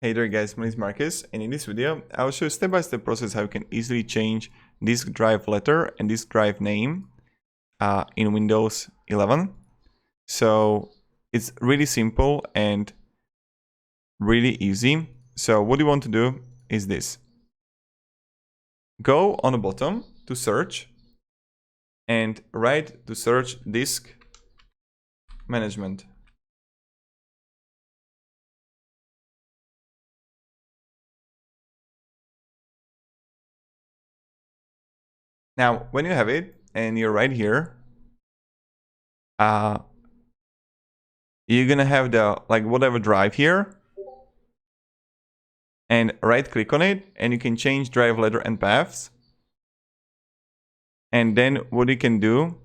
Hey there guys, my name is Marcus, and in this video I'll show you step-by-step process how you can easily change disk drive letter and disk drive name in Windows 11. So it's really simple and really easy. So what you want to do is this. Go on the bottom to search and write to search disk management. Now, when you have it and you're right here, you're gonna have the whatever drive here, and right click on it, and you can change drive letter and paths. And then what you can do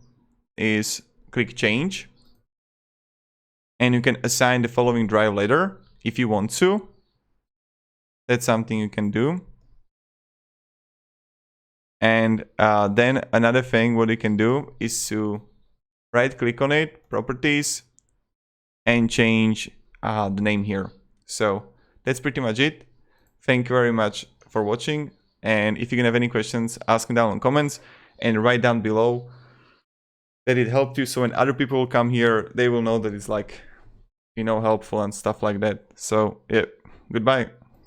is click change, and you can assign the following drive letter if you want to. That's something you can do. And then another thing what you can do is to right click on it, properties, and change the name here. So that's pretty much it. Thank you very much for watching, and if you can have any questions, ask them down in comments and write down below that it helped you, so when other people come here they will know that it's helpful and stuff like that. So yeah, goodbye.